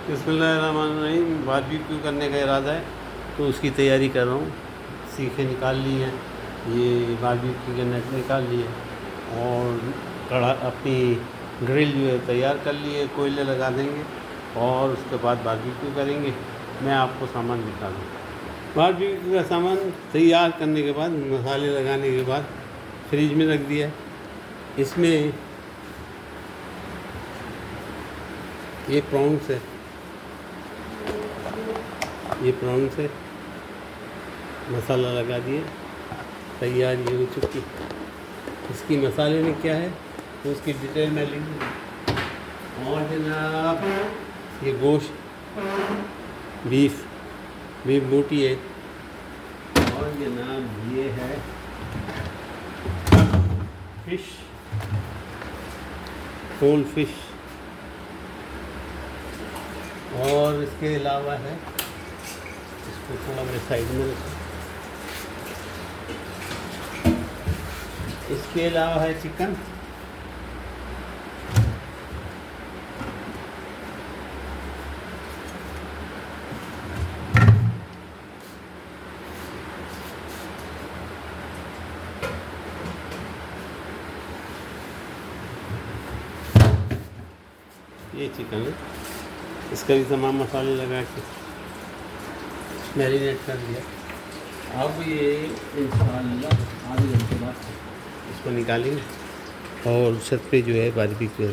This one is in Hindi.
बिस्मिल्लाहिर्रहमानिर्रहीम। बारबेक्यू करने का इरादा है तो उसकी तैयारी कर रहा हूँ। सीखें निकाल ली हैं, ये बारबेक्यू के नेट निकाल लिए और कढ़ा अपनी ग्रिल जो है तैयार कर लिए, कोयले लगा देंगे और उसके बाद बारबेक्यू करेंगे। मैं आपको सामान दिखा दूँ। बारबेक्यू का सामान तैयार करने के बाद, मसाले लगाने के बाद फ्रिज में रख दिया। इसमें ये प्रॉन्स है, ये प्रॉन्स है, मसाला लगा दिए, तैयार ये हो चुकी। इसकी मसाले में क्या है तो उसकी डिटेल में लिख। और जनाब ये गोश्त बीफ बोटी है। और जनाब ये है फिश, होल फिश। और इसके अलावा है, इसको थोड़ा मैं साइड में रखूँ, इसके अलावा है चिकन, ये चिकन है। इसका भी तमाम मसाले लगा के मैरिनेट कर दिया। अब ये इंशाअल्लाह आधे घंटे बाद इसको निकालेंगे और छत पे जो है बारबेक्यू